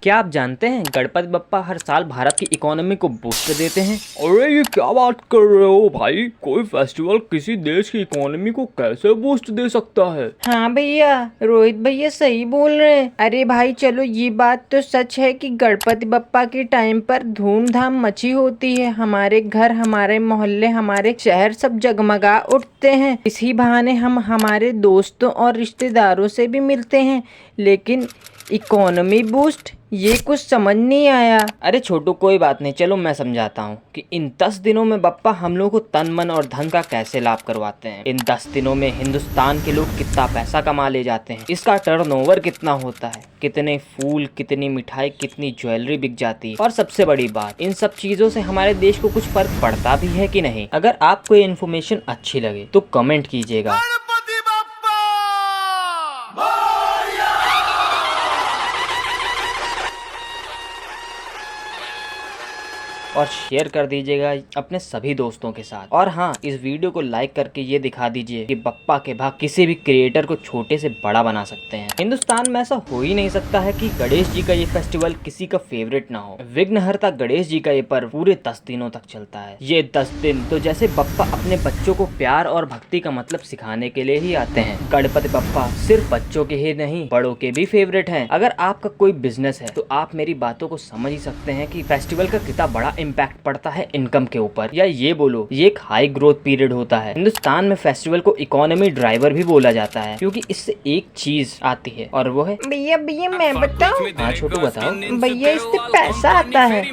क्या आप जानते हैं गणपति बप्पा हर साल भारत की इकोनॉमी को बूस्ट देते हैं। अरे ये क्या बात कर रहे हो भाई, कोई फेस्टिवल किसी देश की इकोनॉमी को कैसे बूस्ट दे सकता है। हाँ भैया, रोहित भैया सही बोल रहे हैं। अरे भाई चलो, ये बात तो सच है कि गणपति बप्पा के टाइम पर धूमधाम मची होती है। हमारे घर, हमारे मोहल्ले, हमारे शहर सब जगमगा उठते हैं। इसी बहाने हम हमारे दोस्तों और रिश्तेदारों से भी मिलते हैं। लेकिन इकोनॉमी बूस्ट, ये कुछ समझ नहीं आया। अरे छोटू कोई बात नहीं, चलो मैं समझाता हूँ कि इन 10 दिनों में बप्पा हम लोगों को तन मन और धन का कैसे लाभ करवाते हैं। इन 10 दिनों में हिंदुस्तान के लोग कितना पैसा कमा ले जाते हैं, इसका टर्नओवर कितना होता है, कितने फूल, कितनी मिठाई, कितनी ज्वेलरी बिक जाती है। और सबसे बड़ी बात, इन सब चीजों से हमारे देश को कुछ फर्क पड़ता भी है कि नहीं। अगर आपको ये इन्फॉर्मेशन अच्छी लगे तो कमेंट कीजिएगा। और शेयर कर दीजिएगा अपने सभी दोस्तों के साथ। और हाँ, इस वीडियो को लाइक करके ये दिखा दीजिए कि बप्पा के भाग किसी भी क्रिएटर को छोटे से बड़ा बना सकते हैं। हिंदुस्तान में ऐसा हो ही नहीं सकता है कि गणेश जी का ये फेस्टिवल किसी का फेवरेट ना हो। विघ्नहर्ता गणेश जी का ये पर्व पूरे 10 दिनों तक चलता है। ये 10 दिन तो जैसे बप्पा अपने बच्चों को प्यार और भक्ति का मतलब सिखाने के लिए ही आते हैं। गणपति बप्पा सिर्फ बच्चों के ही नहीं, बड़ों के भी फेवरेट है। अगर आपका कोई बिजनेस है तो आप मेरी बातों को समझ ही सकते हैं कि फेस्टिवल का कितना बड़ा इम्पैक्ट पड़ता है इनकम के ऊपर। या ये बोलो, ये एक हाई ग्रोथ पीरियड होता है। हिंदुस्तान में फेस्टिवल को इकोनॉमी ड्राइवर भी बोला जाता है, क्योंकि इससे एक चीज आती है और वो है भैया भैया मैं बताऊं। हाँ छोटू बताओ। भैया इससे पैसा आता है।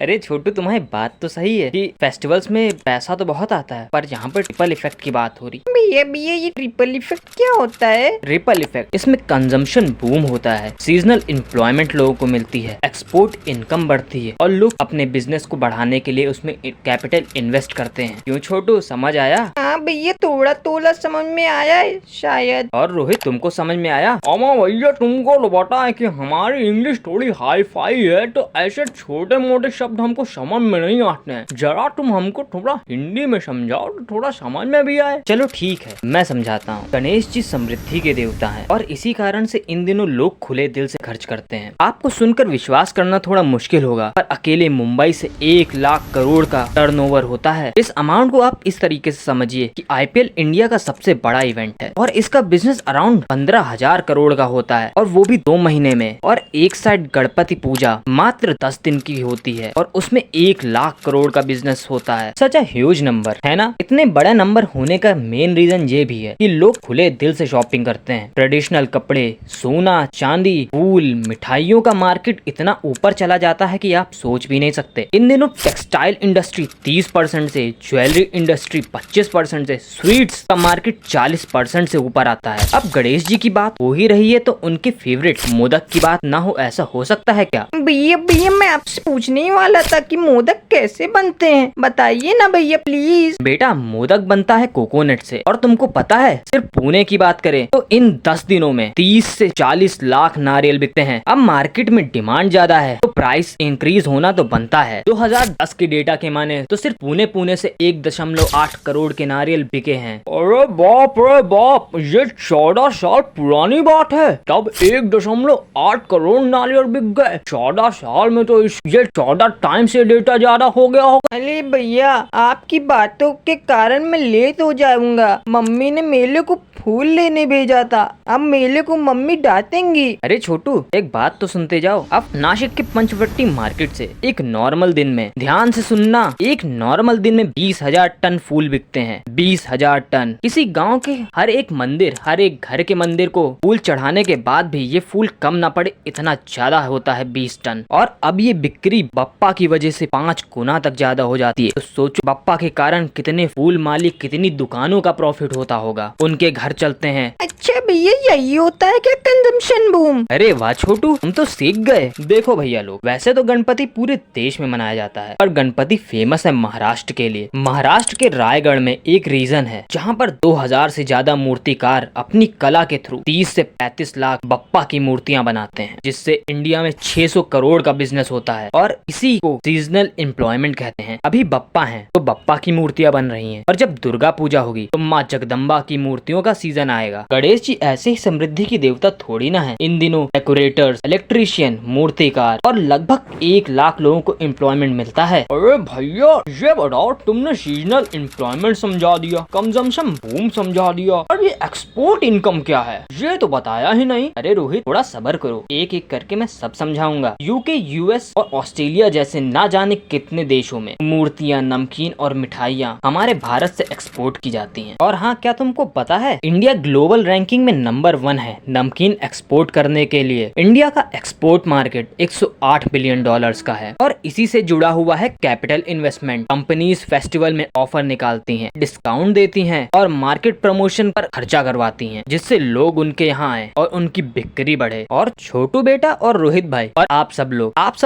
अरे छोटू, तुम्हारी बात तो सही है कि फेस्टिवल्स में पैसा तो बहुत आता है, पर यहाँ पर ट्रिपल इफेक्ट की बात हो रही। भैया भैया ये ट्रिपल इफेक्ट क्या होता है? ट्रिपल इफेक्ट, इसमें कंजम्पशन बूम होता है, सीजनल एम्प्लॉयमेंट लोगों को मिलती है, एक्सपोर्ट इनकम बढ़ती है और लोग अपने बिजनेस को बढ़ाने के लिए उसमें कैपिटल इन्वेस्ट करते हैं। क्यों छोटू, समझ आया? हाँ भैया, थोड़ा थोड़ा समझ में आया है शायद। और रोहित, तुमको समझ में आया? अमा भैया, तुमको तो पता है कि हमारी इंग्लिश थोड़ी हाई फाई है, तो ऐसे छोटे मोटे शब्द हमको समझ में नहीं आते हैं। जरा तुम हमको थोड़ा हिंदी में समझाओ तो थोड़ा समझ में भी आए। चलो ठीक है, मैं समझाता हूँ। गणेश जी समृद्धि के देवता हैं और इसी कारण से इन दिनों लोग खुले दिल से खर्च करते हैं। आपको सुनकर विश्वास करना थोड़ा मुश्किल होगा, पर अकेले मुंबई से 1 लाख करोड़ का टर्नओवर होता है। इस अमाउंट को आप इस तरीके से समझिए कि IPL इंडिया का सबसे बड़ा इवेंट है और इसका बिजनेस अराउंड 15,000 करोड़ का होता है, और वो भी 2 महीने में। और एक साइड गणपति पूजा मात्र 10 दिन की होती है और उसमें 1 लाख करोड़ का बिजनेस होता है। सच अ ह्यूज नंबर है ना। इतने बड़ा नंबर होने का मेन रीजन ये भी है कि लोग खुले दिल से शॉपिंग करते हैं। ट्रेडिशनल कपड़े, सोना, चांदी, फूल, मिठाइयों का मार्केट इतना ऊपर चला जाता है कि आप सोच भी नहीं सकते। इन दिनों टेक्सटाइल इंडस्ट्री 30% से, ज्वेलरी इंडस्ट्री 25% से, स्वीट्स का मार्केट 40% से ऊपर आता है। अब गणेश जी की बात हो ही रही है तो उनके फेवरेट मोदक की बात ना हो, ऐसा हो सकता है क्या? भैया भैया मैं आपसे पूछने ही वाला था कि मोदक कैसे बनते हैं, बताइए ना भैया प्लीज। बेटा, मोदक बनता है कोकोनट से, और तुमको पता है सिर्फ पुणे की बात करें तो इन 10 दिनों में 30 से 40 लाख नारियल बिकते हैं। अब मार्केट में डिमांड ज्यादा है तो प्राइस इंक्रीज होना तो बनता है। 2010 के डेटा के माने तो सिर्फ पुणे से 1.8 करोड़ के नारियल बिके हैं। अरे बाप रे बाप, ये 14 साल पुरानी बात है, तब 1.8 करोड़ नारियल बिक गए। 14 साल में तो ये 14 टाइम से डेटा ज्यादा हो गया होगा। अरे भैया, आपकी बातों के कारण मैं लेट हो जाऊंगा। मम्मी ने मेले को फूल लेने भेजा था, अब मेले को मम्मी डांटेंगी। अरे छोटू, एक बात तो सुनते जाओ। अब नासिक के पंचवटी मार्केट से एक नॉर्मल दिन में, ध्यान से सुनना, एक नॉर्मल दिन में 20,000 टन फूल बिकते हैं। 20,000 टन। किसी गांव के हर एक मंदिर, हर एक घर के मंदिर को फूल चढ़ाने के बाद भी ये फूल कम ना पड़े, इतना ज्यादा होता है 20 टन। और अब ये बिक्री बप्पा की वजह से 5 गुना तक ज्यादा हो जाती है। तो सोचो बप्पा के कारण कितने फूल मालिक, कितनी दुकानों का प्रॉफिट होता होगा, उनके घर चलते हैं। अच्छा भैया, यही होता है क्या कंजम्पशन बूम? अरे वाह छोटू, तुम तो सीख गए। देखो भैया लोग, वैसे तो गणपति पूरे देश में मनाया जाता है, पर गणपति फेमस है महाराष्ट्र के लिए। महाराष्ट्र के रायगढ़ में एक रीजन है जहाँ पर 2000 से ज्यादा मूर्तिकार अपनी कला के थ्रू 30 से 35 लाख बप्पा की मूर्तियां बनाते हैं, जिससे इंडिया में 600 करोड़ का बिजनेस होता है और इसी को सीजनल एम्प्लॉयमेंट कहते हैं। अभी बप्पा हैं तो बप्पा की मूर्तियां बन रही हैं और जब दुर्गा पूजा होगी तो माँ जगदम्बा की मूर्तियों का सीजन आएगा। गणेश जी ऐसे ही समृद्धि की देवता थोड़ी ना है। इन दिनों डेकोरेटर्स, इलेक्ट्रीशियन, मूर्तिकार और लगभग 1 लाख लोगों को एम्प्लॉयमेंट मिलता है। अरे भैया ये बताओ, तुमने सीजनल एम्प्लॉयमेंट समझा दिया, कंजम्पशन बूम समझा दिया, और ये एक्सपोर्ट इनकम क्या है ये तो बताया ही नहीं। अरे रोहित थोड़ा सब्र करो, एक एक करके मैं सब समझाऊंगा। यूके, यूएस और ऑस्ट्रेलिया जैसे ना जाने कितने देशों में मूर्तियां, नमकीन और मिठाइयाँ हमारे भारत से एक्सपोर्ट की जाती हैं। और हाँ, क्या तुमको पता है इंडिया ग्लोबल रैंकिंग में नंबर 1 है नमकीन एक्सपोर्ट करने के लिए। इंडिया का एक्सपोर्ट मार्केट 108 बिलियन डॉलर्स का है और इसी से जुड़ा हुआ है कैपिटल इन्वेस्टमेंट। कंपनीज फेस्टिवल में ऑफर निकालती हैं, डिस्काउंट देती हैं और मार्केट प्रमोशन पर खर्चा करवाती हैं, जिससे लोग उनके यहाँ आए और उनकी बिक्री बढ़े। और छोटू बेटा और रोहित भाई और आप सब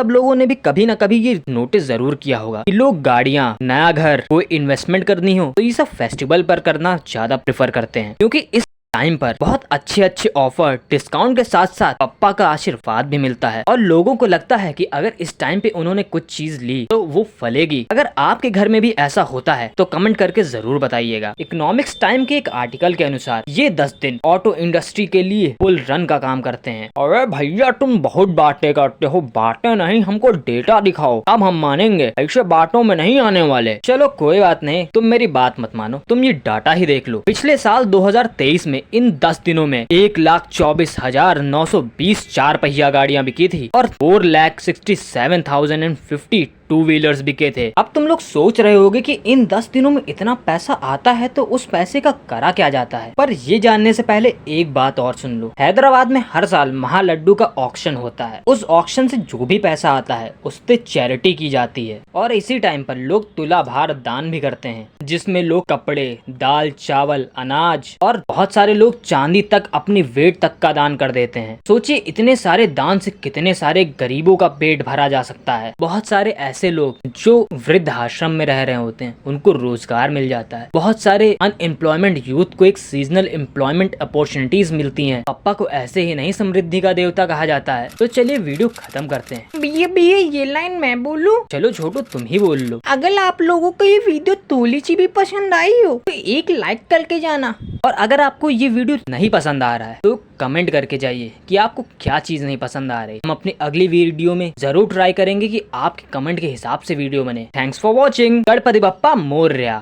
लोगों ने भी कभी न कभी ये नोटिस जरूर किया होगा कि लोग गाड़ियाँ, नया घर, कोई इन्वेस्टमेंट करनी हो तो ये सब फेस्टिवल पर करना ज्यादा प्रेफर करते हैं, क्योंकि इस टाइम पर बहुत अच्छे ऑफर, डिस्काउंट के साथ साथ पप्पा का आशीर्वाद भी मिलता है और लोगों को लगता है कि अगर इस टाइम पे उन्होंने कुछ चीज ली तो वो फलेगी। अगर आपके घर में भी ऐसा होता है तो कमेंट करके जरूर बताइएगा। इकोनॉमिक्स टाइम के एक आर्टिकल के अनुसार ये 10 दिन ऑटो इंडस्ट्री के लिए बुल रन का काम करते हैं। अरे भैया तुम बहुत बातें करते हो, बातें नहीं हमको डेटा दिखाओ, अब हम मानेंगे, ऐसे बातों में नहीं आने वाले। चलो कोई बात नहीं, तुम मेरी बात मत मानो, तुम ये डाटा ही देख लो। पिछले साल 2023 में इन 10 दिनों में 1,24,920 4 पहिया गाड़ियां बिकी थी और 4,67,050 टू व्हीलर्स बिके थे। अब तुम लोग सोच रहे होगे कि इन 10 दिनों में इतना पैसा आता है तो उस पैसे का करा क्या जाता है, पर ये जानने से पहले एक बात और सुन लो। हैदराबाद में हर साल महालड्डू का ऑक्शन होता है। उस ऑक्शन से जो भी पैसा आता है उससे चैरिटी की जाती है और इसी टाइम पर लोग तुला भार दान भी करते हैं, जिसमें लोग कपड़े, दाल, चावल, अनाज और बहुत सारे लोग चांदी तक, अपनी वेट तक का दान कर देते हैं। सोचिए इतने सारे दान से कितने सारे गरीबों का पेट भरा जा सकता है। बहुत सारे ऐसे लोग जो वृद्ध आश्रम में रह रहे होते हैं उनको रोजगार मिल जाता है। बहुत सारे अनएम्प्लॉयमेंट यूथ को एक सीजनल एम्प्लॉयमेंट अपॉर्चुनिटीज मिलती हैं। पप्पा को ऐसे ही नहीं समृद्धि का देवता कहा जाता है। तो चलिए वीडियो खत्म करते हैं। भैया ये लाइन मैं बोलूं? चलो छोटू तुम ही बोल लो। अगर आप लोगों को ये वीडियो थोड़ी सी भी पसंद आई हो तो एक लाइक करके जाना, और अगर आपको ये वीडियो नहीं पसंद आ रहा है तो कमेंट करके जाइए कि आपको क्या चीज नहीं पसंद आ रही। हम अपनी अगली वीडियो में जरूर ट्राई करेंगे कि आपके कमेंट के हिसाब से वीडियो बने। Thanks for watching. Ganpati Bappa Morya.